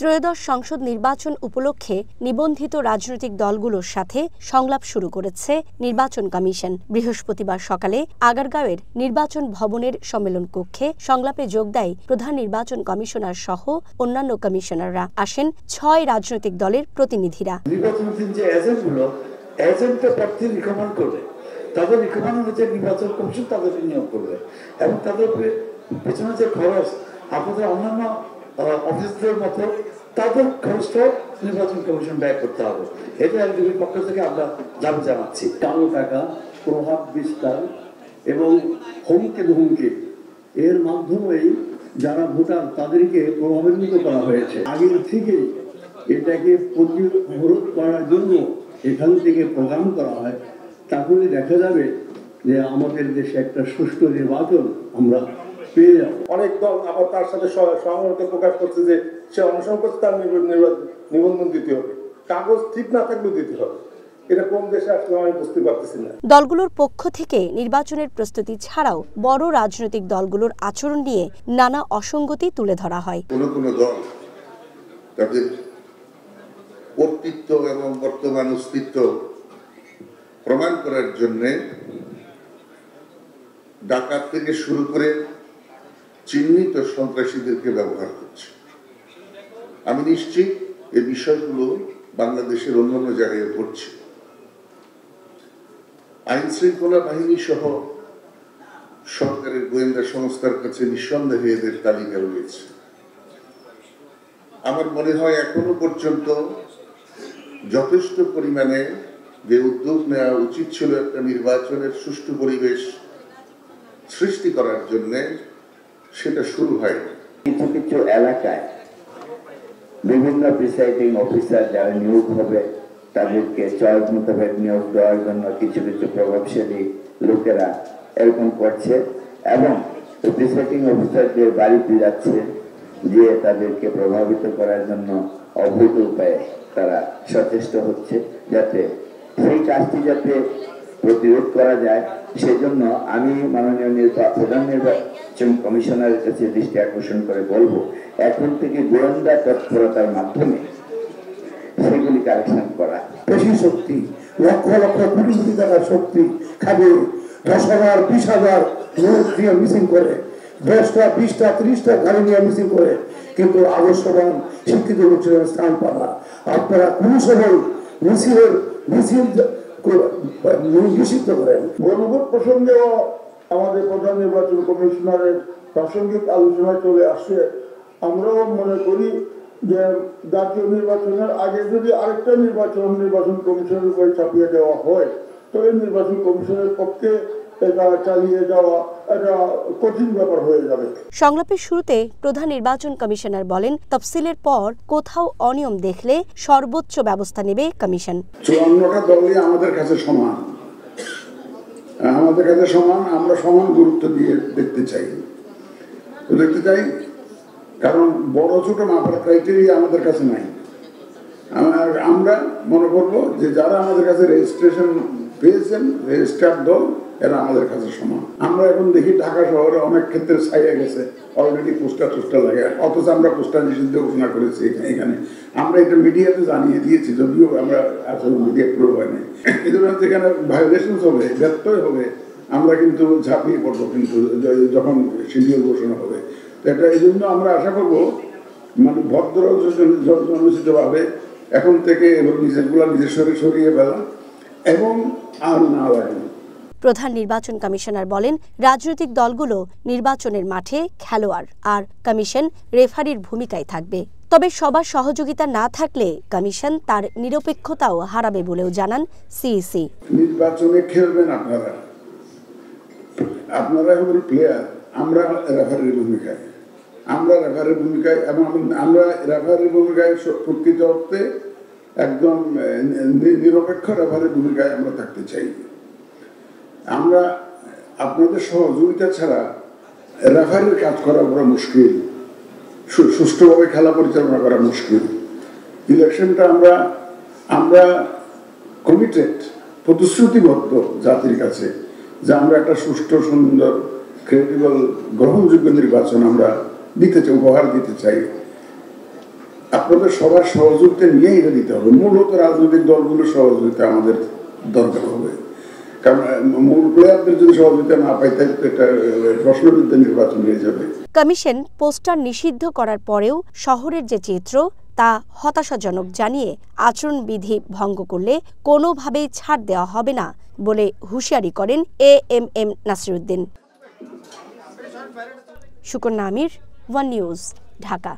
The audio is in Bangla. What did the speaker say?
ত্রয়োদশ সংসদ নির্বাচন উপলক্ষে নিবন্ধিত রাজনৈতিক দলগুলোর সাথে সংলাপ শুরু করেছে নির্বাচন কমিশন। বৃহস্পতিবার সকালে আগারগাঁওয়ের নির্বাচন ভবনের সম্মেলন কক্ষে সংলাপে যোগ দেয় প্রধান নির্বাচন কমিশনার সহ অন্যান্য কমিশনাররা। আসেন ৬ রাজনৈতিক দলের প্রতিনিধিরা। নির্বাচনের যে এজেন্টগুলো এজেন্টের প্রার্থী রিকমেন্ড করবে, তাদের রিকমেন্ড অনুযায়ী নির্বাচন কমিশন তাদেরকে নিয়োগ করবে এবং তাদের পেছনে যে খরচ আপনাদের অন্যান্য অফিসদের মতো তাদের খরচটাও নির্বাচন কমিশন ব্যয় করতে হবে। এটা এলডিপির পক্ষ থেকে আমরা দাবি জানাচ্ছি। কালো টাকা, প্রভাব বিস্তার এবং হুমকি ধুমকি এর মাধ্যমেই যারা ভোটার তাদেরকে প্রভাবিত করা হয়েছে। আগের থেকেই এটাকে প্রতিরোধ করার জন্য এখান থেকে প্রোগ্রাম করা হয়, তাহলে দেখা যাবে যে আমাদের দেশে একটা সুষ্ঠু নির্বাচন আমরা পেয়ে যাব। অনেক দল আবার তার সাথে সহমত প্রকাশ করছে যে সে অনুসরণ করছে তার নিবন্ধন দিতে হবে, কাগজ ঠিক না থাকলেও দিতে হবে। এটা কোন দেশে আসলে আমি বুঝতে পারতেছি না। দলগুলোর পক্ষ থেকে নির্বাচনের প্রস্তুতি ছাড়াও বড় রাজনৈতিক দলগুলোর আচরণ নিয়ে নানা অসঙ্গতি তুলে ধরা হয়। কোন দল তাদের কর্তৃত্ব এবং বর্তমান অস্তিত্ব প্রমাণ করার জন্য ডাকাত থেকে শুরু করে চিহ্নিত সন্ত্রাসীদেরকে ব্যবহার করছে। আমি নিশ্চিত এই বিষয়গুলো বাংলাদেশের অন্যান্য জায়গায় ঘটছে। আইন শৃঙ্খলা বাহিনী সহ সরকারের গোয়েন্দা সংস্থার কাছে নিঃসন্দেহে এদের তালিকা রয়েছে। আমার মনে হয় এখনো পর্যন্ত যথেষ্ট পরিমাণে যে উদ্যোগ নেওয়া উচিত ছিল একটা নির্বাচনের সুষ্ঠু পরিবেশ সৃষ্টি করার জন্য, সেটা শুরু হয়নি। কিছু কিছু এলাকায় বিভিন্ন প্রিসাইডিং অফিসার যারা নিয়োগ হবে তাদেরকে চয়েস মোতাবেক নিয়োগ দেওয়ার জন্য কিছু কিছু প্রভাবশালী লোকেরা এরকম করছে এবং প্রিসাইডিং অফিসারদের বাড়িতে যাচ্ছে, যে তাদেরকে প্রভাবিত করার জন্য অবৈধ উপায়ে তারা সচেষ্ট হচ্ছে, যাতে সেই কাজটি যাতে প্রতিরোধ করা যায়। সেজন্য আমি মাননীয় প্রধান নির্বাচন কমিশনারের কাছে দৃষ্টি আকর্ষণ করে বলবো, এখন থেকে গোয়েন্দা তৎপরতার মাধ্যমে সেগুলি কালেকশন করা। বেশি শক্তি, লক্ষ লক্ষ কোটি কোটি টাকার শক্তি খাবে 10,000 20,000 লোক দিয়ে মিসিং করে, 10টা 20টা 30টা গাড়ি নিয়ে মিসিং করে, কিন্তু আদর্শবান শিক্ষিত লোকের স্থান পাওয়া। আপনারা কোন সময় মিছিল নিষিদ্ধ করেন। গণভোট প্রসঙ্গেও আমাদের প্রধান নির্বাচন কমিশনারের প্রাসঙ্গিক আলোচনায় চলে আসছে। আমরাও মনে করি যে জাতীয় নির্বাচনের আগে যদি আরেকটা নির্বাচন কমিশনের উপরে চাপিয়ে দেওয়া হয়, তবে নির্বাচন কমিশনের পক্ষে এটা চালিয়ে যাওয়া একটা কঠিন ব্যাপার হয়ে যাবে। সংলাপের শুরুতে প্রধান নির্বাচন কমিশনার বলেন, তফসিলের পর কোথাও অনিয়ম দেখলে সর্বোচ্চ ব্যবস্থা নেবে কমিশন। 54টা দলই আমাদের কাছে সমান, আমরা সমান গুরুত্ব দিয়ে দেখতে চাই, কারণ বড় ছোট মাপার ক্রাইটেরিয়া আমাদের কাছে নাই। আমরা মনে করবো যে যারা আমাদের কাছে রেজিস্ট্রেশন পেয়েছেন, রেজিস্টার্ড দল, এরা আমাদের কাছে সমান। আমরা এখন দেখি ঢাকা শহরে অনেক ক্ষেত্রে ছাইয়া গেছে, অলরেডি পোস্টার লাগে, অথচ আমরা পোস্টার নিষিদ্ধ ঘোষণা করেছি এখানে। আমরা এটা মিডিয়াতে জানিয়ে দিয়েছি, যদিও আমরা আসলে মিডিয়া প্রয়োগ হয় নাই। এই জন্য যেখানে ভায়োলেশন হবে, ব্যত্যয় হবে, আমরা কিন্তু ঝাঁপিয়ে পড়বো কিন্তু যখন শিডিউল ঘোষণা হবে। এটা এই জন্য আমরা আশা করবো মানে ভদ্র জনচিতভাবে এখন থেকে নিজের সরিয়ে ফেলা এবং আর না লাগে। প্রধান নির্বাচন কমিশনার বলেন, রাজনৈতিক দলগুলো নির্বাচনের মাঠে খেলোয়াড়, আর কমিশন রেফারির ভূমিকায় থাকবে। তবে সবার সহযোগিতা না থাকলে কমিশন তার নিরপেক্ষতাও হারাবে বলেও জানান সিইসি। নির্বাচনে খেলবেন আপনারা হবেন প্লেয়ার, আমরা রেফারির ভূমিকায় এবং আমরা রেফারির ভূমিকায় প্রকৃত অর্থে একদম নিরপেক্ষ রেফারির ভূমিকায় আমরা থাকতে চাই। আমরা আপনাদের সহযোগিতা ছাড়া রেফারির কাজ করা বড় মুশকিল, সুষ্ঠুভাবে খেলা পরিচালনা করা মুশকিল। ইলেকশনটা আমরা কমিটেড, প্রতিশ্রুতিবদ্ধ জাতির কাছে যে আমরা একটা সুষ্ঠু, সুন্দর, ক্রেডিবল, গ্রহণযোগ্য নির্বাচন আমরা দিতে চাই, উপহার দিতে চাই। আপনাদের সবার সহযোগিতা নিয়ে এটা দিতে হবে। মূলত রাজনৈতিক দলগুলোর সহযোগিতা আমাদের দরকার হবে, কারণ মূল প্লেয়ারদের যদি সহযোগিতা না পাই তাহলে একটা প্রশ্নবিদ্ধ নির্বাচন হয়ে যাবে। কমিশন পোস্টার নিষিদ্ধ করার পরেও শহরের যে চিত্র তা হতাশাজনক জানিয়ে আচরণবিধি ভঙ্গ করলে কোনোভাবেই ছাড় দেওয়া হবে না বলে হুঁশিয়ারি করেন AMM নাসিরউদ্দিন। সুকন্যা আমির, ওয়ান নিউজ, ঢাকা।